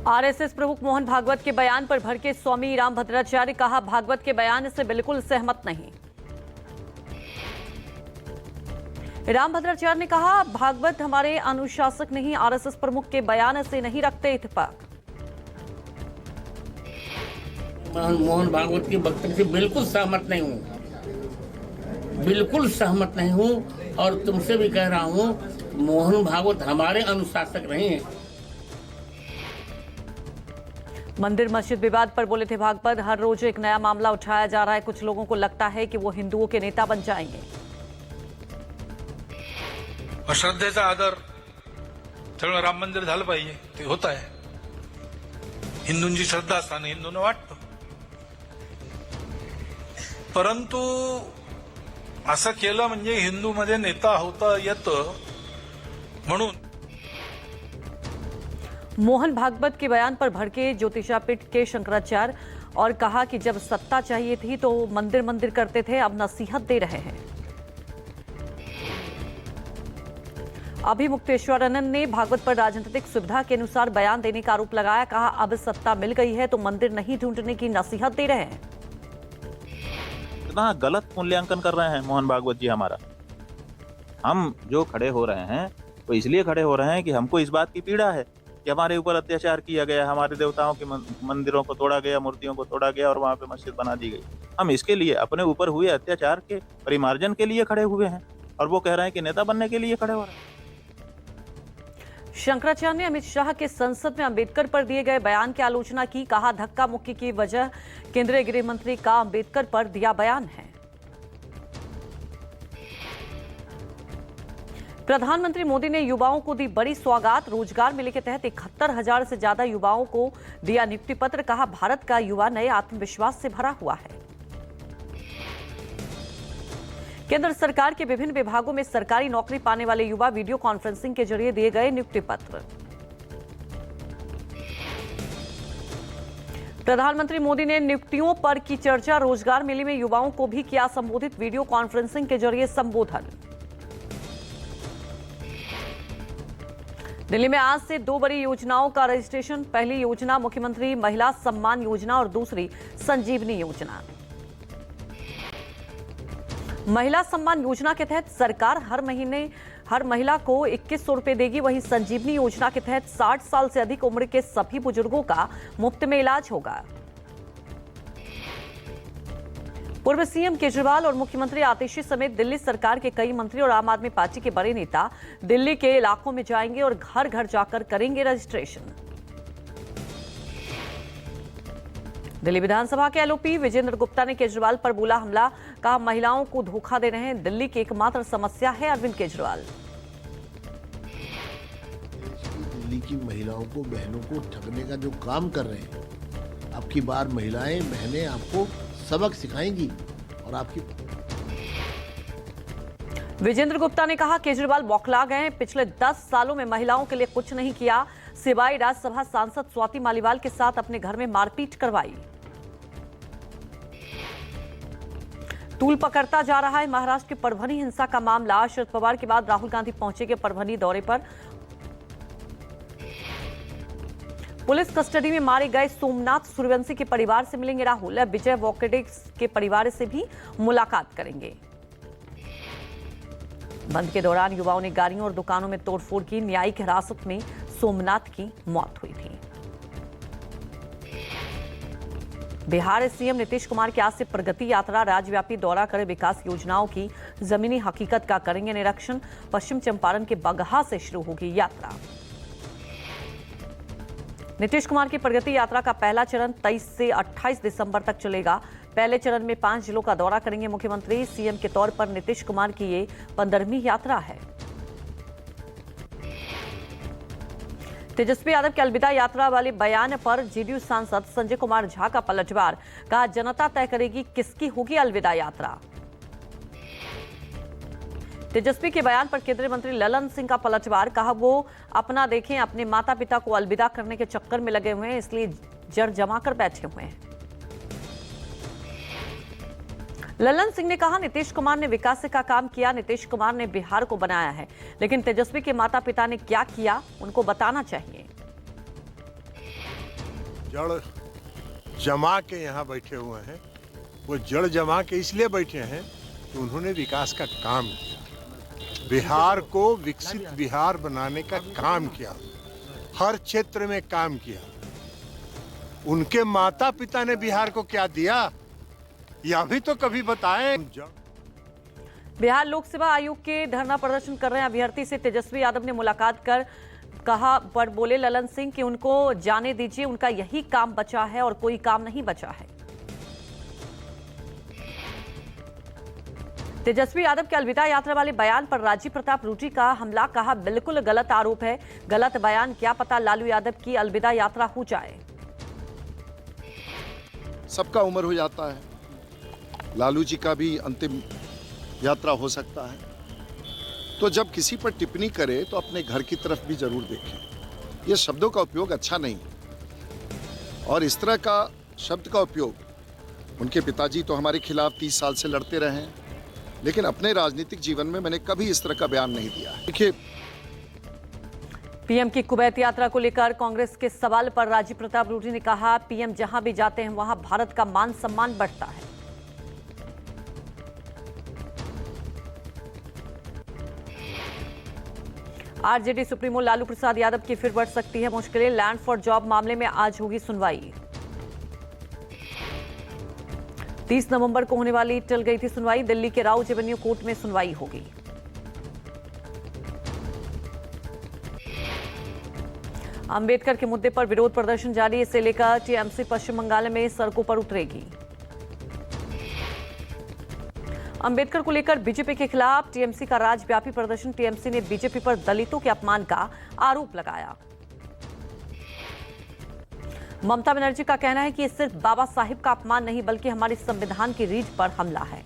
RSS प्रमुख मोहन भागवत के बयान पर भड़के स्वामी रामभद्राचार्य, कहा भागवत के बयान से बिल्कुल सहमत नहीं। रामभद्राचार्य ने कहा भागवत हमारे अनुशासक नहीं, आरएसएस प्रमुख के बयान से नहीं रखते इत्तेफाक। मोहन भागवत के वक्तव्य से बिल्कुल सहमत नहीं हूँ, बिल्कुल सहमत नहीं हूँ। और तुमसे भी कह रहा हूँ, मोहन भागवत हमारे अनुशासक नहीं है। मंदिर मस्जिद विवाद पर बोले थे भागवत, हर रोज एक नया मामला उठाया जा रहा है, कुछ लोगों को लगता है कि वो हिंदुओं के नेता बन जाएंगे। श्रद्धेचा आदर सगळं राम मंदिर झालं पाहिजे, ते होत आहे। हिंदूंची श्रद्धा असताना हिंदूंना वाटतं, परंतु असं केलं म्हणजे हिंदूमध्ये नेता होता येतं म्हणून। मोहन भागवत के बयान पर भड़के ज्योतिषापीठ के शंकराचार्य और कहा कि जब सत्ता चाहिए थी तो मंदिर मंदिर करते थे, अब नसीहत दे रहे हैं। अभी मुक्तेश्वरानंद ने भागवत पर राजनीतिक सुविधा के अनुसार बयान देने का आरोप लगाया, कहा अब सत्ता मिल गई है तो मंदिर नहीं ढूंढने की नसीहत दे रहे हैं। इतना गलत मूल्यांकन कर रहे हैं मोहन भागवत जी हमारा। हम जो खड़े हो रहे हैं वो इसलिए खड़े हो रहे हैं कि हमको इस बात की पीड़ा है कि हमारे ऊपर अत्याचार किया गया, हमारे देवताओं के मंदिरों को तोड़ा गया, मूर्तियों को तोड़ा गया और वहाँ पे मस्जिद बना दी गई। हम इसके लिए अपने ऊपर हुए अत्याचार के परिमार्जन के लिए खड़े हुए हैं और वो कह रहे हैं कि नेता बनने के लिए खड़े हो रहे हैं। शंकराचार्य ने अमित शाह के संसद में अंबेडकर पर दिए गए बयान की आलोचना की, कहा धक्का मुक्की की वजह केंद्रीय गृह मंत्री का अंबेडकर पर दिया बयान है। प्रधानमंत्री मोदी ने युवाओं को दी बड़ी सौगात, रोजगार मेले के तहत 71,000 से ज्यादा युवाओं को दिया नियुक्ति पत्र, कहा भारत का युवा नए आत्मविश्वास से भरा हुआ है। केंद्र सरकार के विभिन्न विभागों में सरकारी नौकरी पाने वाले युवा वीडियो कॉन्फ्रेंसिंग के जरिए दिए गए नियुक्ति पत्र। प्रधानमंत्री मोदी ने नियुक्तियों पर की चर्चा, रोजगार मेले में युवाओं को भी किया संबोधित, वीडियो कॉन्फ्रेंसिंग के जरिए संबोधन। दिल्ली में आज से 2 बड़ी योजनाओं का रजिस्ट्रेशन, पहली योजना मुख्यमंत्री महिला सम्मान योजना और दूसरी संजीवनी योजना। महिला सम्मान योजना के तहत सरकार हर महीने हर महिला को 2100 रुपए देगी, वहीं संजीवनी योजना के तहत 60 साल से अधिक उम्र के सभी बुजुर्गों का मुफ्त में इलाज होगा। पूर्व सीएम केजरीवाल और मुख्यमंत्री आतिशी समेत दिल्ली सरकार के कई मंत्री और आम आदमी पार्टी के बड़े नेता दिल्ली के इलाकों में जाएंगे और घर घर जाकर करेंगे रजिस्ट्रेशन। दिल्ली विधानसभा के एलओपी विजेंद्र गुप्ता ने केजरीवाल पर बोला हमला, कहा महिलाओं को धोखा दे रहे हैं, दिल्ली की एकमात्र समस्या है अरविंद केजरीवाल। दिल्ली की महिलाओं को, बहनों को ठगने का जो काम कर रहे हैं, आपकी बार महिलाएं बहनें आपको सबक सिखाएंगी और आपकी। विजेंद्र गुप्ता ने कहा केजरीवाल बौखला गए, पिछले 10 सालों में महिलाओं के लिए कुछ नहीं किया, सिवाय राज्यसभा सांसद स्वाति मालीवाल के साथ अपने घर में मारपीट करवाई। तूल पकड़ता जा रहा है महाराष्ट्र के परभनी हिंसा का मामला, शरद पवार के बाद राहुल गांधी पहुंचेंगे परभनी दौरे पर। पुलिस कस्टडी में मारे गए सोमनाथ सूर्यवंशी के परिवार से मिलेंगे राहुल, विजय वोकेडे के परिवार से भी मुलाकात करेंगे। बंद के दौरान युवाओं ने गाड़ियों और दुकानों में तोड़फोड़ की, न्यायिक हिरासत में सोमनाथ की मौत हुई थी। बिहार सीएम नीतीश कुमार की आज से प्रगति यात्रा, राज्यव्यापी दौरा कर विकास योजनाओं की जमीनी हकीकत का करेंगे निरीक्षण। पश्चिम चंपारण के बगहा से शुरू होगी यात्रा। नीतीश कुमार की प्रगति यात्रा का पहला चरण 23 से 28 दिसंबर तक चलेगा। पहले चरण में 5 जिलों का दौरा करेंगे मुख्यमंत्री। सीएम के तौर पर नीतीश कुमार की ये 15वीं यात्रा है। तेजस्वी यादव की अलविदा यात्रा वाले बयान पर जेडीयू सांसद संजय कुमार झा का पलटवार, कहा जनता तय करेगी किसकी होगी अलविदा यात्रा। तेजस्वी के बयान पर केंद्रीय मंत्री ललन सिंह का पलटवार, कहा वो अपना देखें, अपने माता पिता को अलविदा करने के चक्कर में लगे हुए हैं, इसलिए जड़ जमा कर बैठे हुए हैं। ललन सिंह ने कहा नीतीश कुमार ने विकास का काम किया, नीतीश कुमार ने बिहार को बनाया है, लेकिन तेजस्वी के माता पिता ने क्या किया उनको बताना चाहिए। जड़ जमा के यहाँ बैठे हुए हैं। वो जड़ जमा के इसलिए बैठे हैं कि उन्होंने विकास का काम किया, बिहार को विकसित बिहार बनाने का काम किया, हर क्षेत्र में काम किया। उनके माता पिता ने बिहार को क्या दिया, यह भी तो कभी बताएं। बिहार लोक सेवा आयोग के धरना प्रदर्शन कर रहे हैं अभ्यर्थी से तेजस्वी यादव ने मुलाकात कर कहा पर बोले ललन सिंह कि उनको जाने दीजिए, उनका यही काम बचा है और कोई काम नहीं बचा है। तेजस्वी यादव के अलविदा यात्रा वाले बयान पर राजीव प्रताप रूडी का हमला, कहा बिल्कुल गलत आरोप है, गलत बयान, क्या पता लालू यादव की अलविदा यात्रा हो जाए। सबका उम्र हो जाता है, लालू जी का भी अंतिम यात्रा हो सकता है, तो जब किसी पर टिप्पणी करे तो अपने घर की तरफ भी जरूर देखें। ये शब्दों का उपयोग अच्छा नहीं, और इस तरह का शब्द का उपयोग, उनके पिताजी तो हमारे खिलाफ 30 साल से लड़ते रहे हैं, लेकिन अपने राजनीतिक जीवन में मैंने कभी इस तरह का बयान नहीं दिया है। देखिए, पीएम की कुवैत यात्रा को लेकर कांग्रेस के सवाल पर राजीव प्रताप रूडी ने कहा, पीएम जहां भी जाते हैं वहां भारत का मान सम्मान बढ़ता है। आरजेडी सुप्रीमो लालू प्रसाद यादव की फिर बढ़ सकती है मुश्किलें, लैंड फॉर जॉब मामले में आज होगी सुनवाई। 30 नवंबर को होने वाली टल गई थी सुनवाई, दिल्ली के राउज एवेन्यू कोर्ट में सुनवाई होगी। अंबेडकर के मुद्दे पर विरोध प्रदर्शन जारी, इसे लेकर टीएमसी पश्चिम बंगाल में सड़कों पर उतरेगी। अंबेडकर को लेकर बीजेपी के खिलाफ टीएमसी का राज्यव्यापी प्रदर्शन, टीएमसी ने बीजेपी पर दलितों के अपमान का आरोप लगाया। ममता बनर्जी का कहना है कि ये सिर्फ बाबा साहिब का अपमान नहीं बल्कि हमारे संविधान की रीढ़ पर हमला है।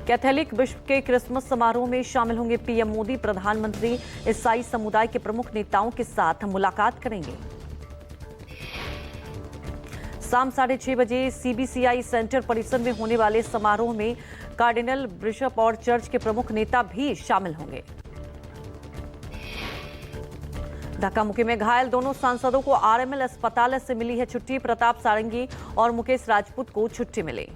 कैथोलिक विश्व के क्रिसमस समारोह में शामिल होंगे पीएम मोदी, प्रधानमंत्री ईसाई समुदाय के प्रमुख नेताओं के साथ मुलाकात करेंगे। शाम 6:30 बजे सीबीसीआई सेंटर परिसर में होने वाले समारोह में कार्डिनल, बिशप और चर्च के प्रमुख नेता भी शामिल होंगे। धक्का मुक्की में घायल दोनों सांसदों को आरएमएल अस्पताल से मिली है छुट्टी, प्रताप सारंगी और मुकेश राजपूत को छुट्टी मिली।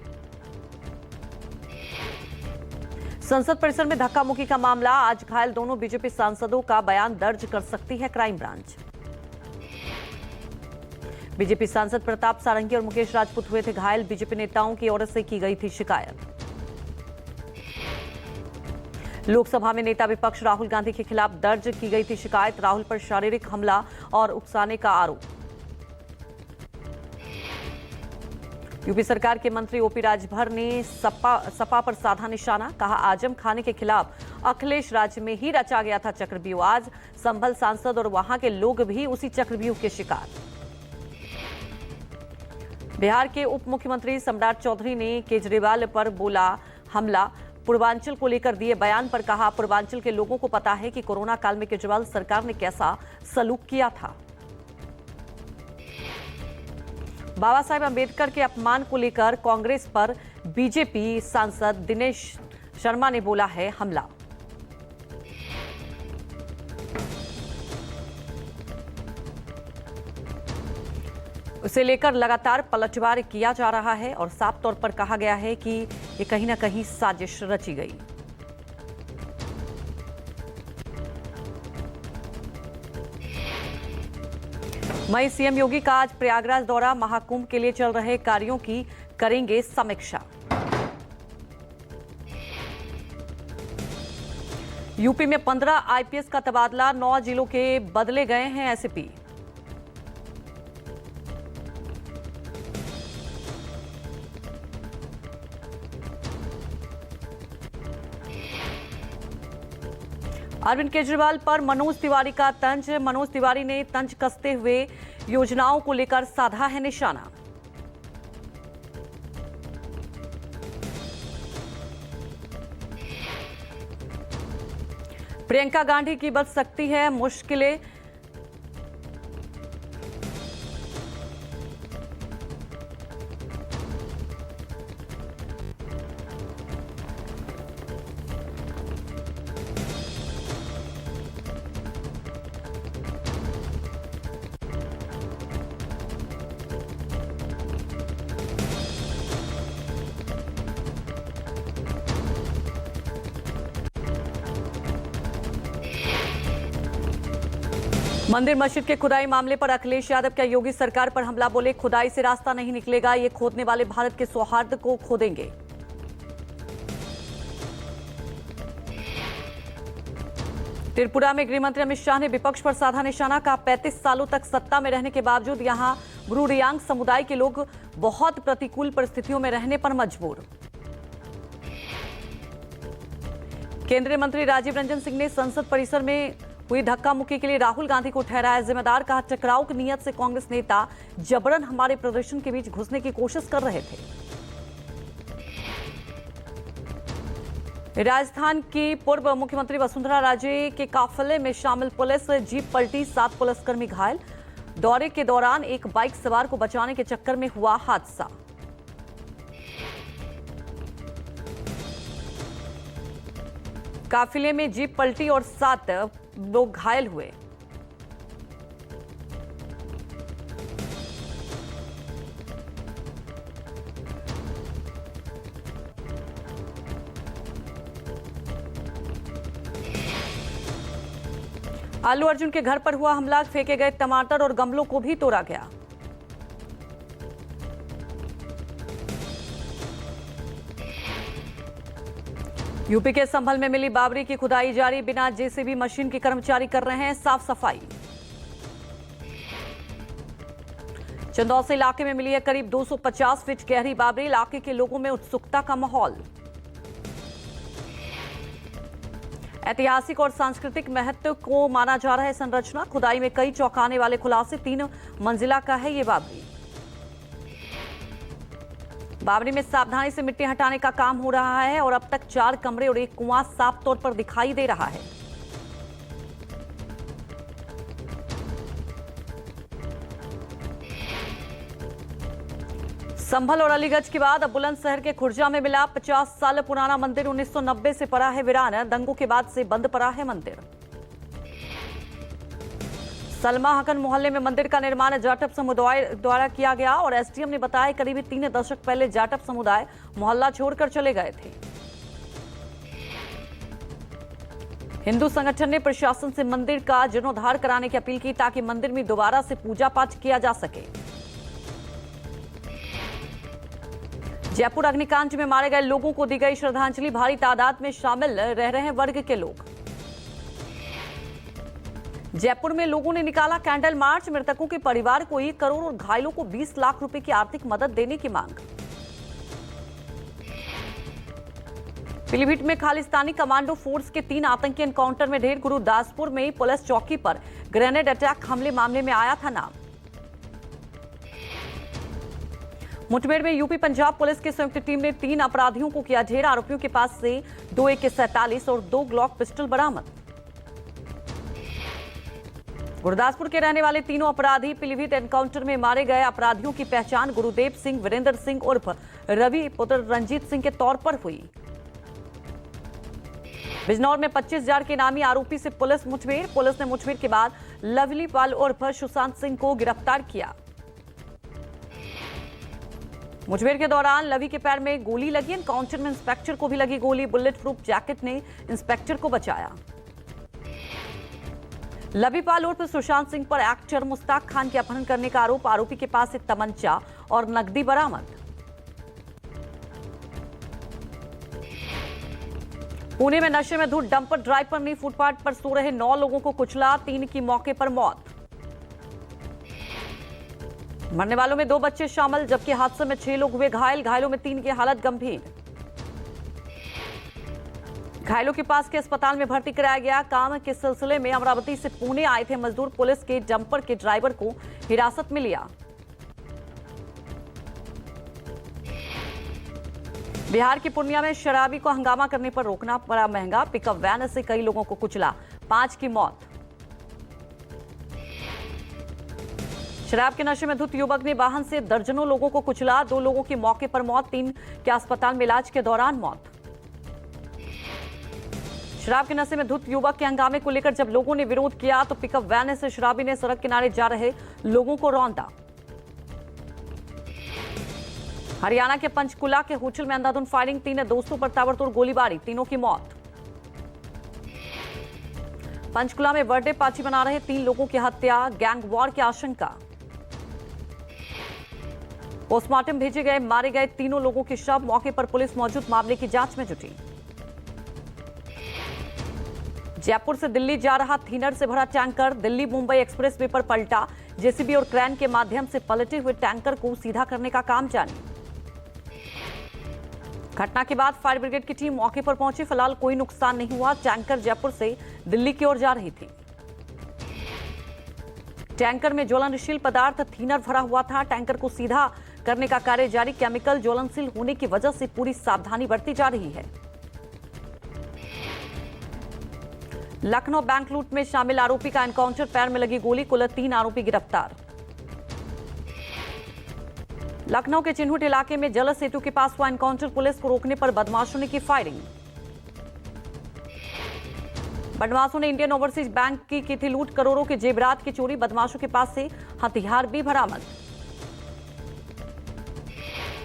संसद परिसर में धक्का मुक्की का मामला, आज घायल दोनों बीजेपी सांसदों का बयान दर्ज कर सकती है क्राइम ब्रांच। बीजेपी सांसद प्रताप सारंगी और मुकेश राजपूत हुए थे घायल, बीजेपी नेताओं की ओर से की गई थी शिकायत। लोकसभा में नेता विपक्ष राहुल गांधी के खिलाफ दर्ज की गई थी शिकायत, राहुल पर शारीरिक हमला और उकसाने का आरोप। यूपी सरकार के मंत्री ओपी राजभर ने सपा पर साधा निशाना, कहा आजम खाने के खिलाफ अखिलेश राज्य में ही रचा गया था चक्रव्यूह, आज संभल सांसद और वहां के लोग भी उसी चक्रव्यूह के शिकार। बिहार के उप मुख्यमंत्री सम्राट चौधरी ने केजरीवाल पर बोला हमला, पूर्वांचल को लेकर दिए बयान पर कहा पूर्वांचल के लोगों को पता है कि कोरोना काल में केजरीवाल सरकार ने कैसा सलूक किया था। बाबा साहेब अंबेडकर के अपमान को लेकर कांग्रेस पर बीजेपी सांसद दिनेश शर्मा ने बोला है हमला। उसे लेकर लगातार पलटवार किया जा रहा है और साफ तौर पर कहा गया है कि ये कहीं ना कहीं साजिश रची गई। वहीं सीएम योगी का आज प्रयागराज दौरा, महाकुंभ के लिए चल रहे कार्यों की करेंगे समीक्षा। यूपी में 15 आईपीएस का तबादला, 9 जिलों के बदले गए हैं एसपी। अरविंद केजरीवाल पर मनोज तिवारी का तंज, मनोज तिवारी ने तंज कसते हुए योजनाओं को लेकर साधा है निशाना। प्रियंका गांधी की बढ़ सकती है मुश्किलें, मंदिर मस्जिद के खुदाई मामले पर अखिलेश यादव का योगी सरकार पर हमला, बोले खुदाई से रास्ता नहीं निकलेगा, ये खोदने वाले भारत के सौहार्द को खोदेंगे। त्रिपुरा में गृहमंत्री अमित शाह ने विपक्ष पर साधा निशाना, कहा 35 सालों तक सत्ता में रहने के बावजूद यहां ब्रू रियांग समुदाय के लोग बहुत प्रतिकूल परिस्थितियों में रहने पर मजबूर। केंद्रीय मंत्री राजीव रंजन सिंह ने संसद परिसर में हुई धक्का मुक्की के लिए राहुल गांधी को ठहराया जिम्मेदार, कहा टकराव की नीयत से कांग्रेस नेता जबरन हमारे प्रदर्शन के बीच घुसने की कोशिश कर रहे थे। राजस्थान की पूर्व मुख्यमंत्री वसुंधरा राजे के काफिले में शामिल पुलिस जीप पलटी, 7 पुलिसकर्मी घायल। दौरे के दौरान एक बाइक सवार को बचाने के चक्कर में हुआ हादसा। काफिले में जीप पलटी और 7 लोग घायल हुए। अल्लू अर्जुन के घर पर हुआ हमला, फेंके गए टमाटर और गमलों को भी तोड़ा गया। यूपी के संभल में मिली बाबरी की खुदाई जारी, बिना जेसीबी मशीन के कर्मचारी कर रहे हैं साफ सफाई। चंदौसी इलाके में मिली है करीब 250 फीट गहरी बाबरी, इलाके के लोगों में उत्सुकता का माहौल। ऐतिहासिक और सांस्कृतिक महत्व को माना जा रहा है संरचना, खुदाई में कई चौंकाने वाले खुलासे, 3 मंजिला का है ये बाबरी। बाबरी में सावधानी से मिट्टी हटाने का काम हो रहा है और अब तक 4 कमरे और एक कुआं साफ तौर पर दिखाई दे रहा है। संभल और अलीगढ़ के बाद अब बुलंदशहर के खुर्जा में मिला 50 साल पुराना मंदिर, 1990 से पड़ा है वीरान, दंगों के बाद से बंद पड़ा है मंदिर। सलमा हकन मोहल्ले में मंदिर का निर्माण जाटव समुदाय द्वारा किया गया और एसडीएम ने बताया करीब 3 दशक पहले जाटव समुदाय मोहल्ला छोड़कर चले गए थे। हिंदू संगठन ने प्रशासन से मंदिर का जीर्णोद्धार कराने की अपील की ताकि मंदिर में दोबारा से पूजा पाठ किया जा सके। जयपुर अग्निकांड में मारे गए लोगों को दी गई श्रद्धांजलि, भारी तादाद में शामिल रह रहे हैं वर्ग के लोग। जयपुर में लोगों ने निकाला कैंडल मार्च, मृतकों के परिवार को 1 करोड़ और घायलों को 20 लाख रुपए की आर्थिक मदद देने की मांग। पीलीभीत में खालिस्तानी कमांडो फोर्स के 3 आतंकी एनकाउंटर में ढेर, गुरुदासपुर में पुलिस चौकी पर ग्रेनेड अटैक हमले मामले में आया था नाम। मुठभेड़ में यूपी पंजाब पुलिस की संयुक्त टीम ने 3 अपराधियों को किया ढेर, आरोपियों के पास से 2 AK-47 और 2 ग्लॉक पिस्टल बरामद। गुरुदासपुर के रहने वाले तीनों अपराधी पीलीभीत एनकाउंटर में मारे गए अपराधियों की पहचान गुरुदेव सिंह, वीरेंद्र सिंह उर्फ रवि पुत्र रंजीत सिंह के तौर पर हुई। बिजनौर में 25,000 के नामी आरोपी से पुलिस मुठभेड़, पुलिस ने मुठभेड़ के बाद लवली पाल उर्फ सुशांत सिंह को गिरफ्तार किया। मुठभेड़ के दौरान लवी के पैर में गोली लगी, एनकाउंटर में इंस्पेक्टर को भी लगी गोली, बुलेट प्रूफ जैकेट ने इंस्पेक्टर को बचाया। लवी पाल उर्फ सुशांत सिंह पर एक्टर मुश्ताक खान के अपहरण करने का आरोप, आरोपी के पास से तमंचा और नकदी बरामद। पुणे में नशे में धुत डंपर ड्राइवर ने फुटपाथ पर सो रहे 9 लोगों को कुचला, 3 की मौके पर मौत। मरने वालों में 2 बच्चे शामिल, जबकि हादसे में 6 लोग हुए घायल, घायलों में 3 की हालत गंभीर। घायलों के पास के अस्पताल में भर्ती कराया गया। काम के सिलसिले में अमरावती से पुणे आए थे मजदूर, पुलिस के डंपर के ड्राइवर को हिरासत में लिया। बिहार के पूर्णिया में शराबी को हंगामा करने पर रोकना पड़ा महंगा, पिकअप वैन से कई लोगों को कुचला, 5 की मौत। शराब के नशे में धुत युवक ने वाहन से दर्जनों लोगों को कुचला, 2 लोगों की मौके पर मौत, 3 के अस्पताल में इलाज के दौरान मौत। शराब के नशे में धुत युवक के हंगामे को लेकर जब लोगों ने विरोध किया तो पिकअप वैन से शराबी ने सड़क किनारे जा रहे लोगों को रौंदा। हरियाणा के पंचकुला के होटल में अंधाधुंध फायरिंग, 3 दोस्तों पर ताबड़तोड़ गोलीबारी, तीनों की मौत। पंचकुला में बर्थडे पार्टी मना रहे 3 लोगों की हत्या, गैंग वॉर की आशंका। पोस्टमार्टम भेजे गए मारे गए तीनों लोगों के शव, मौके पर पुलिस मौजूद, मामले की जांच में जुटी। जयपुर से दिल्ली जा रहा थिनर से भरा टैंकर दिल्ली मुंबई एक्सप्रेसवे पर पलटा, जेसीबी और क्रेन के माध्यम से पलटे हुए टैंकर को सीधा करने का काम जारी। घटना के बाद फायर ब्रिगेड की टीम मौके पर पहुंची, फिलहाल कोई नुकसान नहीं हुआ। टैंकर जयपुर से दिल्ली की ओर जा रही थी। टैंकर में ज्वलनशील पदार्थ थीनर भरा हुआ था। टैंकर को सीधा करने का कार्य जारी। केमिकल ज्वलनशील होने की वजह से पूरी सावधानी बरती जा रही है। लखनऊ बैंक लूट में शामिल आरोपी का एनकाउंटर, पैर में लगी गोली, कुल 3 आरोपी गिरफ्तार। लखनऊ के चिन्हुट इलाके में जल सेतु के पास हुआ एनकाउंटर, पुलिस को रोकने पर बदमाशों ने की फायरिंग। बदमाशों ने इंडियन ओवरसीज बैंक की थी लूट, करोड़ों के जेवरात की चोरी, बदमाशों के पास से हथियार भी बरामद।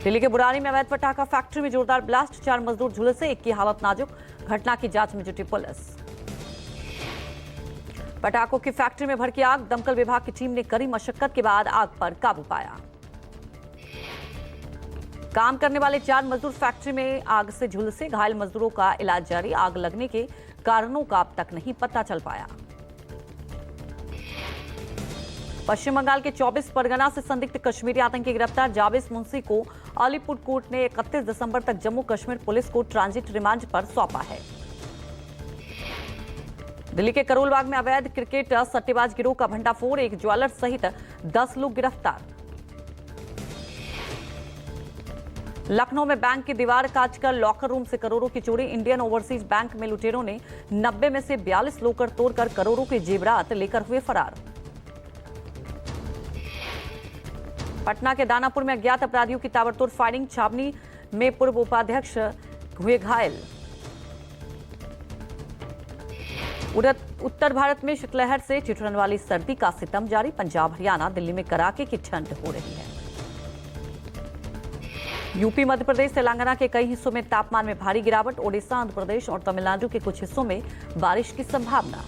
दिल्ली के बुरारी में अवैध पटाखा फैक्ट्री में जोरदार ब्लास्ट, 4 मजदूर झुलसे, एक की हालत नाजुक। घटना की जांच में जुटी पुलिस। पटाखों की फैक्ट्री में भड़की आग, दमकल विभाग की टीम ने कड़ी मशक्कत के बाद आग पर काबू पाया। काम करने वाले 4 मजदूर फैक्ट्री में आग से झुलसे, घायल मजदूरों का इलाज जारी। आग लगने के कारणों का अब तक नहीं पता चल पाया। पश्चिम बंगाल के 24 परगना से संदिग्ध कश्मीरी आतंकी गिरफ्तार, जावेद मुंशी को अलीपुर कोर्ट ने 31 दिसंबर तक जम्मू कश्मीर पुलिस को ट्रांजिट रिमांड पर सौंपा है। दिल्ली के करोलबाग में अवैध क्रिकेट सट्टेबाज गिरोह का भंडाफोड़, एक ज्वेलर सहित 10 लोग गिरफ्तार। लखनऊ में बैंक की दीवार काटकर लॉकर रूम से करोड़ों की चोरी, इंडियन ओवरसीज बैंक में लुटेरों ने 90 में से 42 लॉकर तोड़कर करोड़ों के जेवरात लेकर हुए फरार। पटना के दानापुर में अज्ञात अपराधियों की ताबड़तोड़ फायरिंग, छावनी में पूर्व उपाध्यक्ष हुए घायल। उत्तर भारत में शीतलहर से ठिठुरन वाली सर्दी का सितम जारी, पंजाब हरियाणा दिल्ली में कड़ाके की ठंड हो रही है। यूपी मध्य प्रदेश तेलंगाना के कई हिस्सों में तापमान में भारी गिरावट, ओडिशा आंध्र प्रदेश और तमिलनाडु के कुछ हिस्सों में बारिश की संभावना।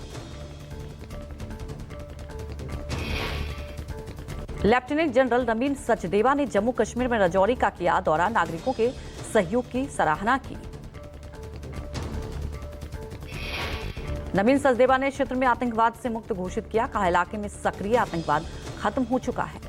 लेफ्टिनेंट जनरल नवीन सचदेवा ने जम्मू कश्मीर में राजौरी का किया दौरा, नागरिकों के सहयोग की सराहना की। नवीन सचदेवा ने क्षेत्र में आतंकवाद से मुक्त घोषित किया, कहा इलाके में सक्रिय आतंकवाद खत्म हो चुका है।